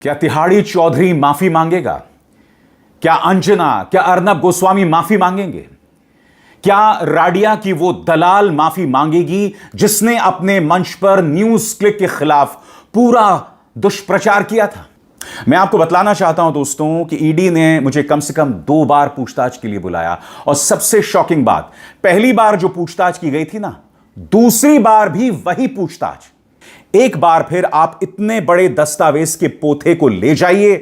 क्या तिहाड़ी चौधरी माफी मांगेगा? क्या अंजना, क्या अर्नब गोस्वामी माफी मांगेंगे? क्या राडिया की वो दलाल माफी मांगेगी जिसने अपने मंच पर न्यूज क्लिक के खिलाफ पूरा दुष्प्रचार किया था? मैं आपको बतलाना चाहता हूं दोस्तों कि ईडी ने मुझे कम से कम 2 बार पूछताछ के लिए बुलाया और सबसे शॉकिंग बात, पहली बार जो पूछताछ की गई थी ना, दूसरी बार भी वही पूछताछ। एक बार फिर आप इतने बड़े दस्तावेज के पोथे को ले जाइए,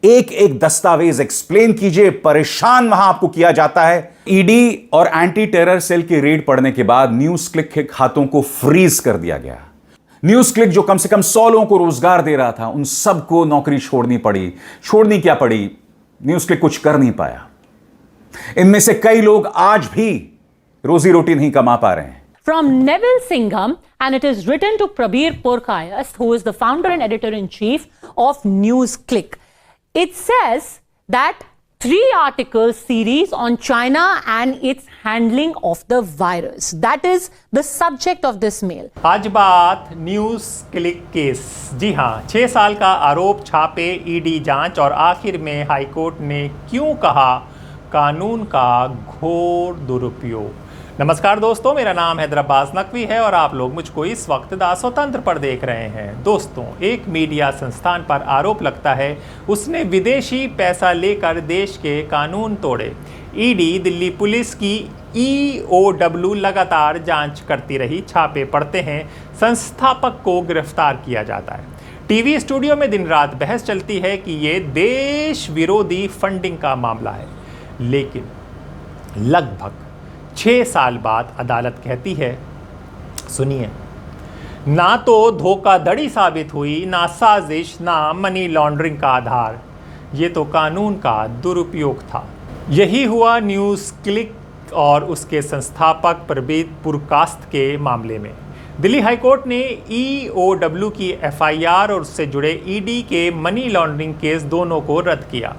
एक एक दस्तावेज एक्सप्लेन कीजिए, परेशान वहां आपको किया जाता है। ईडी और एंटी टेरर सेल की रेड पड़ने के बाद न्यूज क्लिक के खातों को फ्रीज कर दिया गया। न्यूज क्लिक जो कम से कम 100 लोगों को रोजगार दे रहा था, उन सबको नौकरी छोड़नी पड़ी। छोड़नी क्या पड़ी, न्यूज क्लिक कुछ कर नहीं पाया। इनमें से कई लोग आज भी रोजी रोटी नहीं कमा पा रहे हैं। From Neville Singham, and it is written to Prabir Purkayas, who is the founder and editor-in-chief of NewsClick. It says that 3 article series on China and its handling of the virus. That is the subject of this mail. आज बात news click case. जी हाँ, 6 साल का आरोप, छापे, ED जांच और आखिर में हाईकोर्ट ने क्यों कहा कानून का घोर दुरुपयोग। नमस्कार दोस्तों, मेरा नाम हैदर अब्बास नकवी है और आप लोग मुझको इस वक्त दासोतंत्र पर देख रहे हैं। दोस्तों, एक मीडिया संस्थान पर आरोप लगता है उसने विदेशी पैसा लेकर देश के कानून तोड़े। ईडी, दिल्ली पुलिस की EOW लगातार जांच करती रही, छापे पड़ते हैं, संस्थापक को गिरफ्तार किया जाता है। टीवी स्टूडियो में दिन रात बहस चलती है कि ये देश विरोधी फंडिंग का मामला है, लेकिन लगभग 6 साल बाद अदालत कहती है, सुनिए, ना तो धोखाधड़ी साबित हुई, ना साजिश, ना मनी लॉन्ड्रिंग का आधार, ये तो कानून का दुरुपयोग था। यही हुआ न्यूज़ क्लिक और उसके संस्थापक प्रबीर पुरकास्त के मामले में। दिल्ली हाईकोर्ट ने EOW की FIR और उससे जुड़े ईडी के मनी लॉन्ड्रिंग केस दोनों को रद्द किया।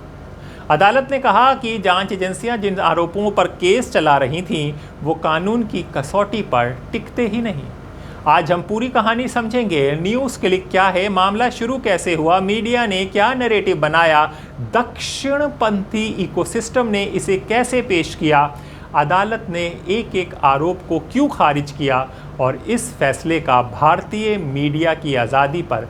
अदालत ने कहा कि जांच एजेंसियां जिन आरोपों पर केस चला रही थीं, वो कानून की कसौटी पर टिकते ही नहीं। आज हम पूरी कहानी समझेंगे। न्यूज़ क्लिक क्या है, मामला शुरू कैसे हुआ, मीडिया ने क्या नैरेटिव बनाया, दक्षिणपंथी इकोसिस्टम ने इसे कैसे पेश किया, अदालत ने एक एक आरोप को क्यों खारिज किया और इस फैसले का भारतीय मीडिया की आज़ादी पर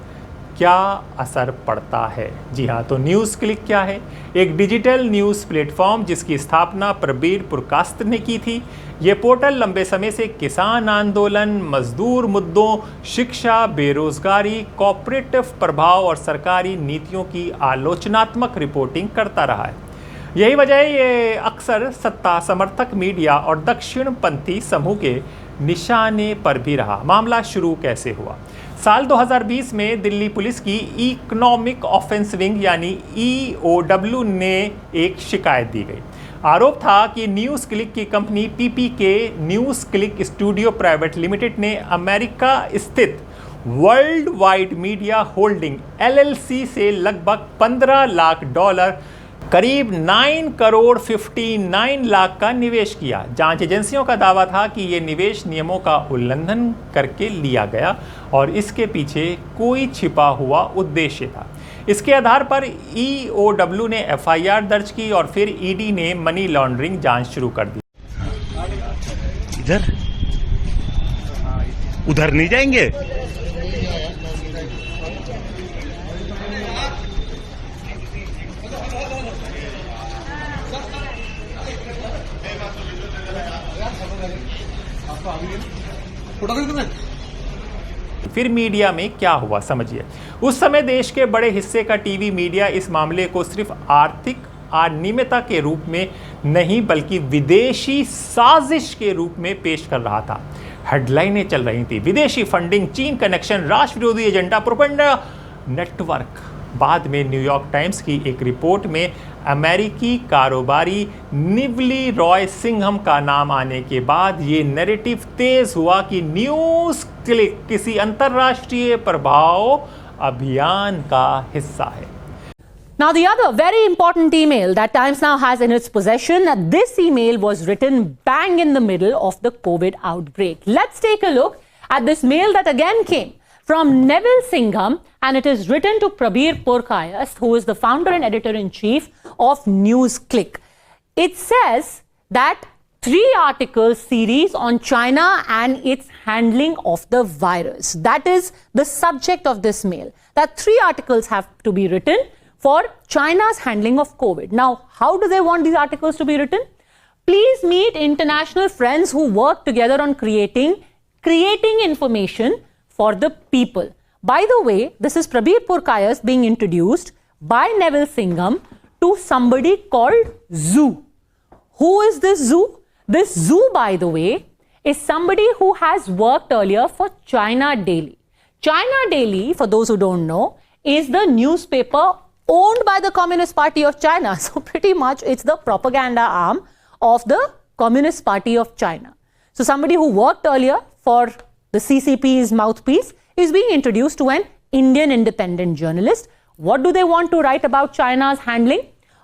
क्या असर पड़ता है। जी हाँ, तो न्यूज़ क्लिक क्या है? एक डिजिटल न्यूज़ प्लेटफॉर्म जिसकी स्थापना प्रबीर पुरकास्त ने की थी। ये पोर्टल लंबे समय से किसान आंदोलन, मजदूर मुद्दों, शिक्षा, बेरोजगारी, कॉर्पोरेटिव प्रभाव और सरकारी नीतियों की आलोचनात्मक रिपोर्टिंग करता रहा है। यही वजह ये अक्सर सत्ता समर्थक मीडिया और दक्षिणपंथी समूह के निशाने पर भी रहा। मामला शुरू कैसे हुआ? साल 2020 में दिल्ली पुलिस की इकोनॉमिक ऑफेंस विंग यानी EOW ने एक शिकायत दी गई। आरोप था कि न्यूज़ क्लिक की company PPK news click studio private limited ने अमेरिका स्थित world wide media holding LLC से लगभग $15 लाख, करीब 9 करोड़ 59 लाख का निवेश किया। जांच एजेंसियों का दावा था कि ये निवेश नियमों का उल्लंघन करके लिया गया और इसके पीछे कोई छिपा हुआ उद्देश्य था। इसके आधार पर EOW ने FIR दर्ज की और फिर ईडी ने मनी लॉन्ड्रिंग जांच शुरू कर दी। इधर उधर नहीं जाएंगे। फिर मीडिया में क्या हुआ समझिए। उस समय देश के बड़े हिस्से का टीवी मीडिया इस मामले को सिर्फ आर्थिक अनियमितता के रूप में नहीं बल्कि विदेशी साजिश के रूप में पेश कर रहा था। हेडलाइनें चल रही थी, विदेशी फंडिंग, चीन कनेक्शन, राष्ट्र विरोधी एजेंडा, प्रोपेगेंडा नेटवर्क। बाद में न्यूयॉर्क टाइम्स की एक रिपोर्ट में अमेरिकी कारोबारी निवली रॉय सिंघम का नाम आने के बाद ये नैरेटिव तेज हुआ कि न्यूज़ क्लिक किसी अंतर्राष्ट्रीय प्रभाव अभियान का हिस्सा है। Now, the other very important email that Times Now has in its possession, this email was written bang in the middle of the COVID outbreak. Let's take a look at this mail that again came from Neville Singham, and it is written to Prabir Porkayas, who is the founder and editor-in-chief of NewsClick. It says that 3 article series on China and its handling of the virus. That is the subject of this mail. That 3 articles have to be written for China's handling of COVID. Now, how do they want these articles to be written? Please meet international friends who work together on creating information for the people. By the way, this is Prabir Porkayas being introduced by Neville Singham to somebody called Zhu. Who is this Zhu? This Zhu, by the way, is somebody who has worked earlier for China Daily. China Daily, for those who don't know, is the newspaper owned by the Communist Party of China. So pretty much it's the propaganda arm of the Communist Party of China. So somebody who worked earlier for the CCP's mouthpiece is being introduced to an Indian independent journalist. What do they want to write about China's handling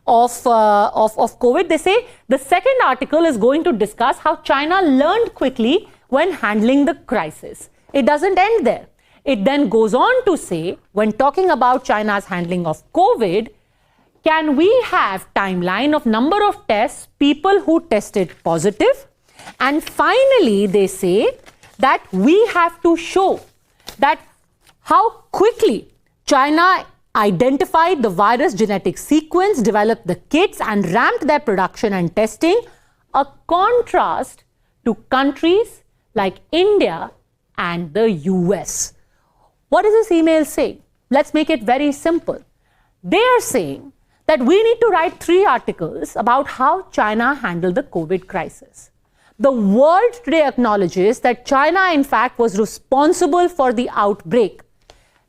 of COVID? They say the second article is going to discuss how China learned quickly when handling the crisis. It doesn't end there. It then goes on to say, when talking about China's handling of COVID, can we have timeline of number of tests, people who tested positive? And finally, they say that we have to show that how quickly China identified the virus genetic sequence, developed the kits and ramped their production and testing, a contrast to countries like India and the US. What is this email saying? Let's make it very simple. They are saying that we need to write 3 articles about how China handled the COVID crisis. The world today acknowledges that China, in fact, was responsible for the outbreak.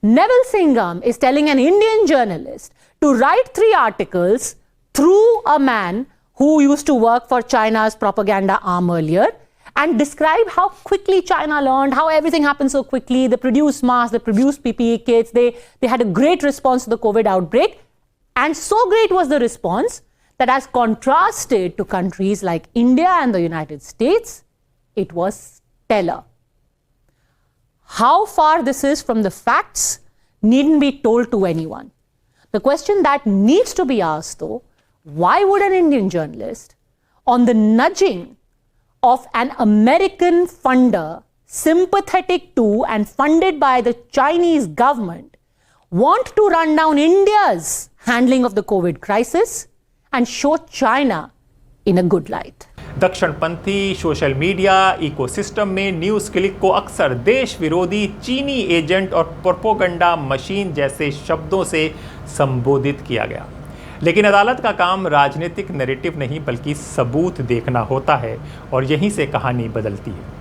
Neville Singham is telling an Indian journalist to write 3 articles through a man who used to work for China's propaganda arm earlier and describe how quickly China learned, how everything happened so quickly. They produced masks, they produced PPE kits, they had a great response to the COVID outbreak. And so great was the response that, as contrasted to countries like India and the United States, it was stellar. How far this is from the facts needn't be told to anyone. The question that needs to be asked, though, why would an Indian journalist, on the nudging of an American funder sympathetic to and funded by the Chinese government, want to run down India's handling of the COVID crisis and show China in a good light? दक्षिणपंथी social media ecosystem में NewsClick को अक्सर देश विरोधी चीनी agent और propaganda machine जैसे शब्दों से संबोधित किया गया। लेकिन अदालत का काम राजनीतिक नैरेटिव नहीं बल्कि सबूत देखना होता है और यहीं से कहानी बदलती है।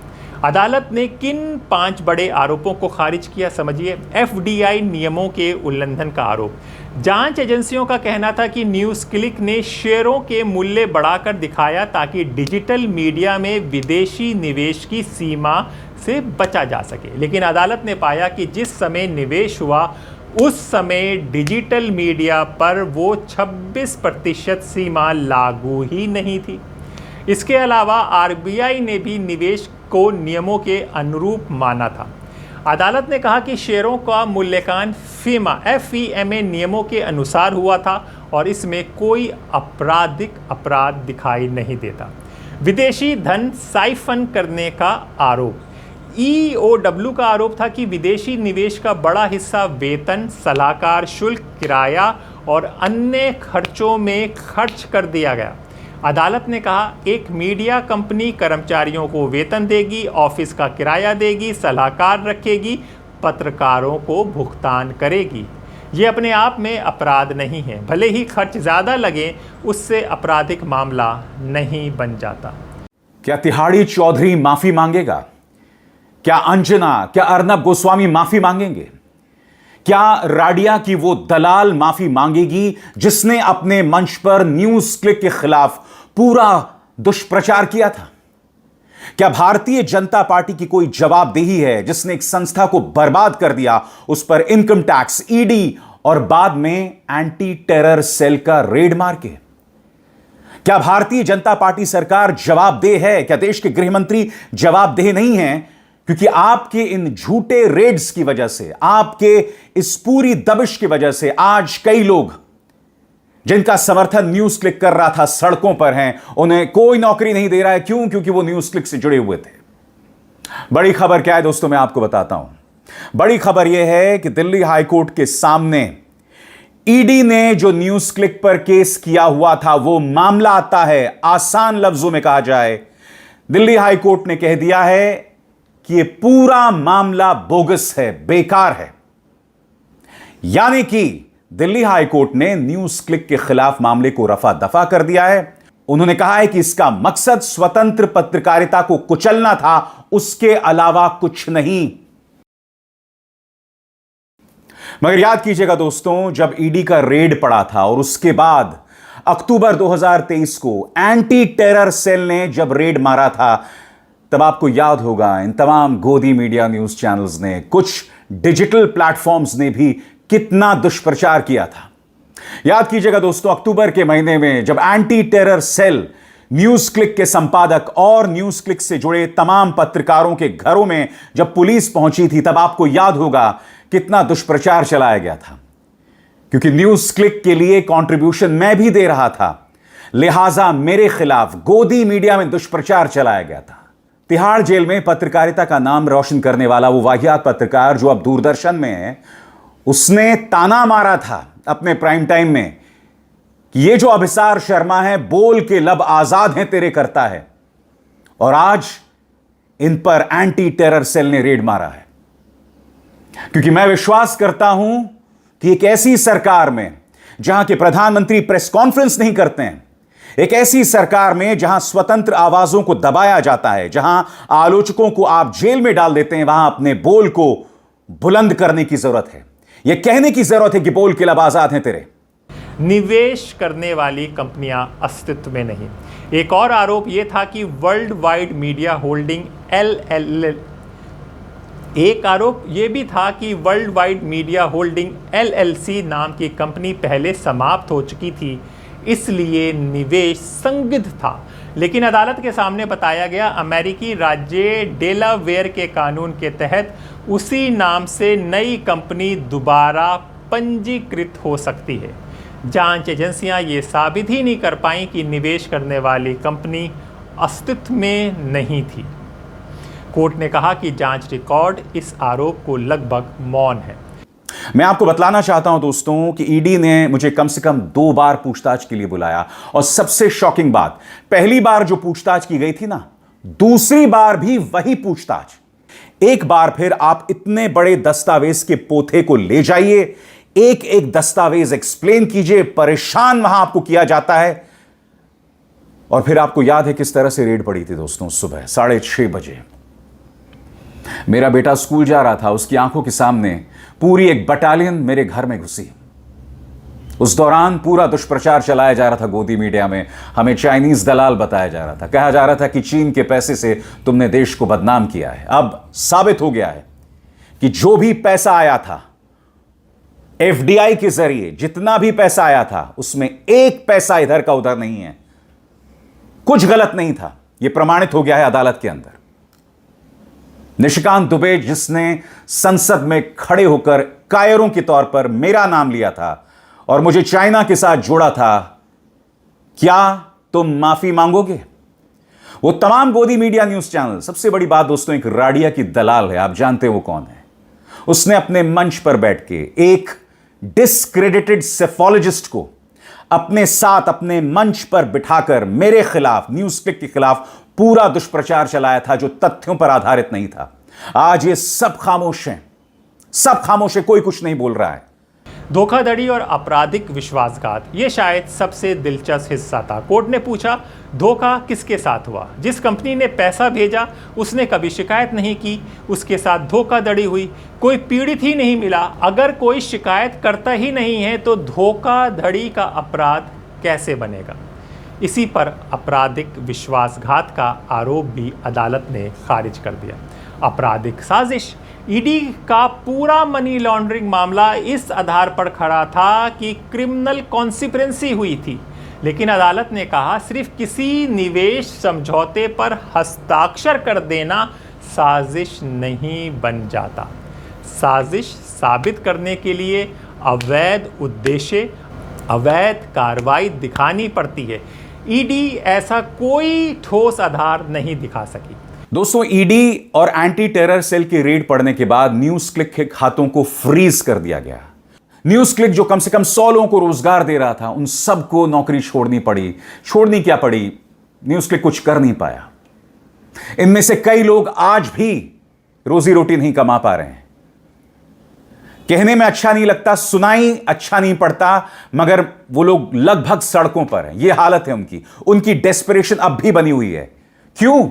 अदालत ने किन 5 बड़े आरोपों को खारिज किया, समझिए। एफडीआई नियमों के उल्लंघन का आरोप। जांच एजेंसियों का कहना था कि न्यूज़ क्लिक ने शेयरों के मूल्य बढ़ाकर दिखाया ताकि डिजिटल मीडिया में विदेशी निवेश की सीमा से बचा जा सके। लेकिन अदालत ने पाया कि जिस समय निवेश हुआ उस समय डिजिटल मीडिया पर वो 26% सीमा लागू ही नहीं थी। इसके अलावा आरबीआई ने भी निवेश को नियमों के अनुरूप माना था। अदालत ने कहा कि शेयरों का मूल्यांकन FEMA नियमों के अनुसार हुआ था और इसमें कोई आपराधिक अपराध दिखाई नहीं देता। विदेशी धन साइफन करने का आरोप। EOW का आरोप था कि विदेशी निवेश का बड़ा हिस्सा वेतन, सलाहकार शुल्क, किराया और अन्य खर्चों में खर्च कर दिया गया। अदालत ने कहा एक मीडिया कंपनी कर्मचारियों को वेतन देगी, ऑफिस का किराया देगी, सलाहकार रखेगी, पत्रकारों को भुगतान करेगी। ये अपने आप में अपराध नहीं है, भले ही खर्च ज़्यादा लगे उससे आपराधिक मामला नहीं बन जाता। क्या तिहाड़ी चौधरी माफी मांगेगा? क्या अंजना, क्या अर्नब गोस्वामी माफी मांगेंगे? क्या राडिया की वो दलाल माफी मांगेगी जिसने अपने मंच पर न्यूज क्लिक के खिलाफ पूरा दुष्प्रचार किया था? क्या भारतीय जनता पार्टी की कोई जवाबदेही है जिसने एक संस्था को बर्बाद कर दिया, उस पर इनकम टैक्स, ईडी और बाद में एंटी टेरर सेल का रेड मार के? क्या भारतीय जनता पार्टी सरकार जवाबदेह है? क्या देश के गृह मंत्री जवाबदेह नहीं हैं क्योंकि आपके इन झूठे रेड्स की वजह से, आपके इस पूरी दबिश की वजह से आज कई लोग जिनका समर्थन न्यूज क्लिक कर रहा था सड़कों पर हैं, उन्हें कोई नौकरी नहीं दे रहा है। क्यों? क्योंकि वो न्यूज क्लिक से जुड़े हुए थे। बड़ी खबर क्या है दोस्तों, मैं आपको बताता हूं। बड़ी खबर यह है कि दिल्ली हाईकोर्ट के सामने ईडी ने जो न्यूज क्लिक पर केस किया हुआ था वो मामला आता है, आसान लफ्जों में कहा जाए, दिल्ली हाईकोर्ट ने कह दिया है कि यह पूरा मामला बोगस है, बेकार है। यानी कि दिल्ली हाईकोर्ट ने न्यूज क्लिक के खिलाफ मामले को रफा दफा कर दिया है। उन्होंने कहा है कि इसका मकसद स्वतंत्र पत्रकारिता को कुचलना था, उसके अलावा कुछ नहीं। मगर याद कीजिएगा दोस्तों, जब ईडी का रेड पड़ा था और उसके बाद अक्टूबर 2023 को एंटी टेरर सेल ने जब रेड मारा था, तब आपको याद होगा इन तमाम गोदी मीडिया न्यूज चैनल्स ने, कुछ डिजिटल प्लेटफॉर्म्स ने भी कितना दुष्प्रचार किया था। याद कीजिएगा दोस्तों, अक्टूबर के महीने में जब anti terror cell NewsClick के संपादक और न्यूज क्लिक से जुड़े तमाम पत्रकारों के घरों में जब पुलिस पहुंची थी, तब आपको याद होगा कितना दुष्प्रचार चलाया गया था। क्योंकि न्यूज क्लिक के लिए कंट्रीब्यूशन मैं भी दे रहा था, लिहाजा मेरे खिलाफ गोदी मीडिया में दुष्प्रचार चलाया गया था। तिहाड़ जेल में पत्रकारिता का नाम रोशन करने वाला वो वाहियात पत्रकार जो अब दूरदर्शन में है, उसने ताना मारा था अपने प्राइम टाइम में कि ये जो अभिसार शर्मा है बोल के लब आजाद हैं तेरे करता है, और आज इन पर एंटी टेरर सेल ने रेड मारा है। क्योंकि मैं विश्वास करता हूं कि एक ऐसी सरकार में जहां के प्रधानमंत्री प्रेस कॉन्फ्रेंस नहीं करते हैं, एक ऐसी सरकार में जहां स्वतंत्र आवाजों को दबाया जाता है, जहां आलोचकों को आप जेल में डाल देते हैं, वहां अपने बोल को बुलंद करने की जरूरत है। यह कहने की जरूरत है कि बोल के लब आजाद हैं तेरे। निवेश करने वाली कंपनियां अस्तित्व में नहीं। एक और आरोप यह था कि वर्ल्ड वाइड मीडिया होल्डिंग एक आरोप यह भी था कि world wide media holding LLC नाम की कंपनी पहले समाप्त हो चुकी थी, इसलिए निवेश संदिग्ध था। लेकिन अदालत के सामने बताया गया अमेरिकी राज्य डेलावेयर के कानून के तहत उसी नाम से नई कंपनी दोबारा पंजीकृत हो सकती है। जांच एजेंसियां ये साबित ही नहीं कर पाईं कि निवेश करने वाली कंपनी अस्तित्व में नहीं थी। कोर्ट ने कहा कि जांच रिकॉर्ड इस आरोप को लगभग मौन है। मैं आपको बतलाना चाहता हूं दोस्तों कि ईडी ने मुझे कम से कम 2 बार पूछताछ के लिए बुलाया, और सबसे शॉकिंग बात, पहली बार जो पूछताछ की गई थी ना, दूसरी बार भी वही पूछताछ। एक बार फिर आप इतने बड़े दस्तावेज के पोथे को ले जाइए, एक एक दस्तावेज एक्सप्लेन कीजिए, परेशान वहां आपको किया जाता है। और फिर आपको याद है किस तरह से रेड पड़ी थी दोस्तों। सुबह 6:30 बजे मेरा बेटा स्कूल जा रहा था, उसकी आंखों के सामने पूरी एक बटालियन मेरे घर में घुसी। उस दौरान पूरा दुष्प्रचार चलाया जा रहा था गोदी मीडिया में, हमें चाइनीज दलाल बताया जा रहा था, कहा जा रहा था कि चीन के पैसे से तुमने देश को बदनाम किया है। अब साबित हो गया है कि जो भी पैसा आया था FDI के जरिए, जितना भी पैसा आया था, उसमें एक पैसा इधर का उधर नहीं है, कुछ गलत नहीं था। यह प्रमाणित हो गया है अदालत के अंदर। निशिकांत दुबे जिसने संसद में खड़े होकर कायरों के तौर पर मेरा नाम लिया था और मुझे चाइना के साथ जोड़ा था, क्या तुम माफी मांगोगे? वो तमाम गोदी मीडिया न्यूज चैनल, सबसे बड़ी बात दोस्तों, एक राडिया की दलाल है, आप जानते हैं वो कौन है। उसने अपने मंच पर बैठ के एक डिस्क्रेडिटेड सेफोलॉजिस्ट को अपने साथ अपने मंच पर बिठाकर मेरे खिलाफ, न्यूज क्लिक के खिलाफ पूरा दुष्प्रचार चलाया था जो तथ्यों पर आधारित नहीं था। आज ये सब खामोश हैं, सब खामोश है, कोई कुछ नहीं बोल रहा है। धोखाधड़ी और आपराधिक विश्वासघात, ये शायद सबसे दिलचस्प हिस्सा था। कोर्ट ने पूछा, धोखा किसके साथ हुआ? जिस कंपनी ने पैसा भेजा उसने कभी शिकायत नहीं की, उसके साथ धोखाधड़ी हुई, कोई पीड़ित ही नहीं मिला। अगर कोई शिकायत करता ही नहीं है तो धोखाधड़ी का अपराध कैसे बनेगा? इसी पर आपराधिक विश्वासघात का आरोप भी अदालत ने खारिज कर दिया। आपराधिक साजिश, ईडी का पूरा मनी लॉन्ड्रिंग मामला इस आधार पर खड़ा था कि क्रिमिनल कॉन्स्पिरेंसी हुई थी, लेकिन अदालत ने कहा सिर्फ किसी निवेश समझौते पर हस्ताक्षर कर देना साजिश नहीं बन जाता। साजिश साबित करने के लिए अवैध उद्देश्य, अवैध कार्रवाई दिखानी पड़ती है। ईडी ऐसा कोई ठोस आधार नहीं दिखा सकी। दोस्तों, ईडी और एंटी टेरर सेल की रेड पड़ने के बाद न्यूज क्लिक के खातों को फ्रीज कर दिया गया। न्यूज क्लिक जो कम से कम 100 लोगों को रोजगार दे रहा था, उन सबको नौकरी छोड़नी पड़ी। छोड़नी क्या पड़ी, न्यूज क्लिक कुछ कर नहीं पाया। इनमें से कई लोग आज भी रोजी रोटी नहीं कमा पा रहे हैं। कहने में अच्छा नहीं लगता, सुनाई अच्छा नहीं पड़ता, मगर वो लोग लगभग सड़कों पर हैं। ये हालत है उनकी। उनकी डेस्परेशन अब भी बनी हुई है। क्यों?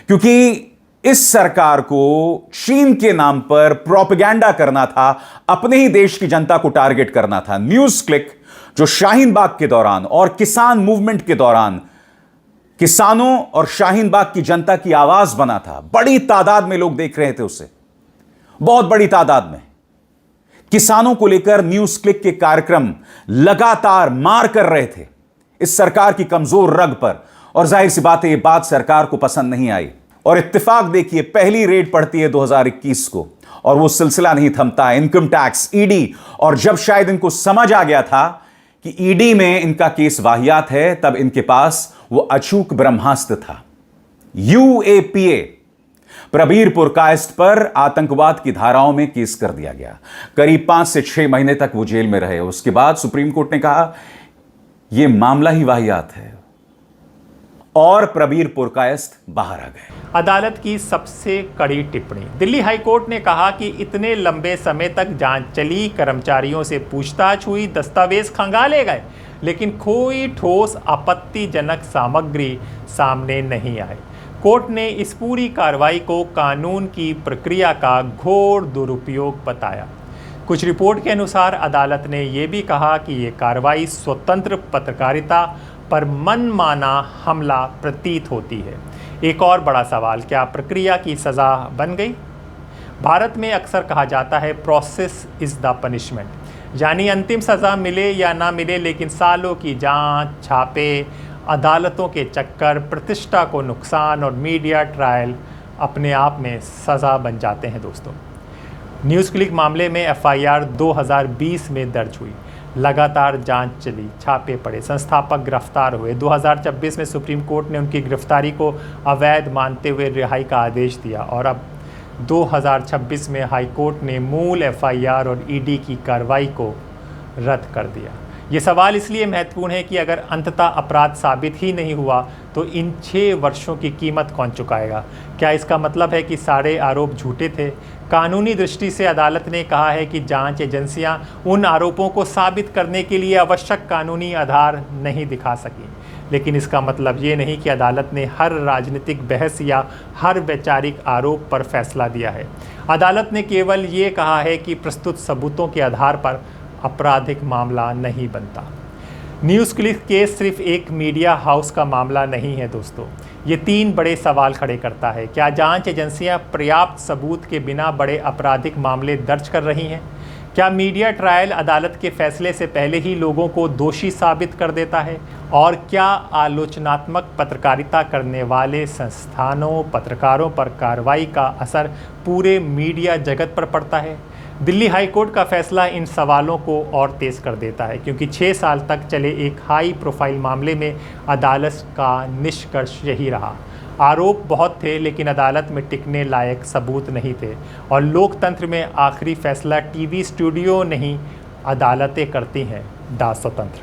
क्योंकि इस सरकार को चीन के नाम पर प्रोपेगेंडा करना था, अपने ही देश की जनता को टारगेट करना था। न्यूज क्लिक जो शाहीन बाग के दौरान और किसान मूवमेंट के दौरान किसानों और शाहीन बाग की जनता की आवाज बना था, बड़ी तादाद में लोग देख रहे थे उसे, बहुत बड़ी तादाद में। किसानों को लेकर न्यूज क्लिक के कार्यक्रम लगातार मार कर रहे थे इस सरकार की कमजोर रग पर, और जाहिर सी बात है, यह बात सरकार को पसंद नहीं आई। और इत्तेफाक देखिए, पहली रेड पड़ती है 2021 को और वो सिलसिला नहीं थमता। इनकम टैक्स, ईडी, और जब शायद इनको समझ आ गया था कि ईडी में इनका केस वाहियात है, तब इनके पास वो अचूक ब्रह्मास्त्र था, यूएपीए। प्रबीर पुरकायस्थ पर आतंकवाद की धाराओं में केस कर दिया गया। करीब 5 से 6 महीने तक वो जेल में रहे। उसके बाद सुप्रीम कोर्ट ने कहा यह मामला ही वाहियात है, और प्रबीर पुरकायस्थ बाहर आ गए। अदालत की सबसे कड़ी टिप्पणी। दिल्ली हाई कोर्ट ने कहा कि इतने लंबे समय तक जांच चली, कर्मचारियों से पूछताछ हुई, दस्तावेज खंगाले गए, लेकिन कोई ठोस आपत्तिजनक सामग्री सामने नहीं आई। कोर्ट ने इस पूरी कार्रवाई को कानून की प्रक्रिया का घोर दुरुपयोग बताया। कुछ रिपोर्ट के अनुसार अदालत ने यह भी कहा कि यह कार्रवाई स्वतंत्र पत्रकारिता पर मनमाना हमला प्रतीत होती है। एक और बड़ा सवाल, क्या प्रक्रिया की सज़ा बन गई? भारत में अक्सर कहा जाता है प्रोसेस इज़ द पनिशमेंट, यानी अंतिम सज़ा मिले या ना मिले, लेकिन सालों की जांच, छापे, अदालतों के चक्कर, प्रतिष्ठा को नुकसान और मीडिया ट्रायल अपने आप में सज़ा बन जाते हैं। दोस्तों, न्यूज़ क्लिक मामले में एफआईआर 2020 में दर्ज हुई, लगातार जांच चली, छापे पड़े, संस्थापक गिरफ्तार हुए। 2026 में सुप्रीम कोर्ट ने उनकी गिरफ्तारी को अवैध मानते हुए रिहाई का आदेश दिया, और अब 2026 में हाई कोर्ट ने मूल एफआईआर और ईडी की कार्रवाई को रद्द कर दिया। ये सवाल इसलिए महत्वपूर्ण है कि अगर अंततः अपराध साबित ही नहीं हुआ तो इन 6 वर्षों की कीमत कौन चुकाएगा? क्या इसका मतलब है कि सारे आरोप झूठे थे? कानूनी दृष्टि से अदालत ने कहा है कि जांच एजेंसियां उन आरोपों को साबित करने के लिए आवश्यक कानूनी आधार नहीं दिखा सकी, लेकिन इसका मतलब ये नहीं कि अदालत ने हर राजनीतिक बहस या हर वैचारिक आरोप पर फैसला दिया है। अदालत ने केवल ये कहा है कि प्रस्तुत सबूतों के आधार पर आपराधिक मामला नहीं बनता। न्यूज़ क्लिक केस सिर्फ एक मीडिया हाउस का मामला नहीं है दोस्तों, ये 3 बड़े सवाल खड़े करता है। क्या जांच एजेंसियां पर्याप्त सबूत के बिना बड़े आपराधिक मामले दर्ज कर रही हैं? क्या मीडिया ट्रायल अदालत के फैसले से पहले ही लोगों को दोषी साबित कर देता है? और क्या आलोचनात्मक पत्रकारिता करने वाले संस्थानों, पत्रकारों पर कार्रवाई का असर पूरे मीडिया जगत पर पड़ता है? दिल्ली हाई कोर्ट का फैसला इन सवालों को और तेज़ कर देता है, क्योंकि 6 साल तक चले एक हाई प्रोफाइल मामले में अदालत का निष्कर्ष यही रहा। आरोप बहुत थे, लेकिन अदालत में टिकने लायक सबूत नहीं थे, और लोकतंत्र में आखिरी फैसला टीवी स्टूडियो नहीं, अदालतें करती हैं दास स्वतंत्र।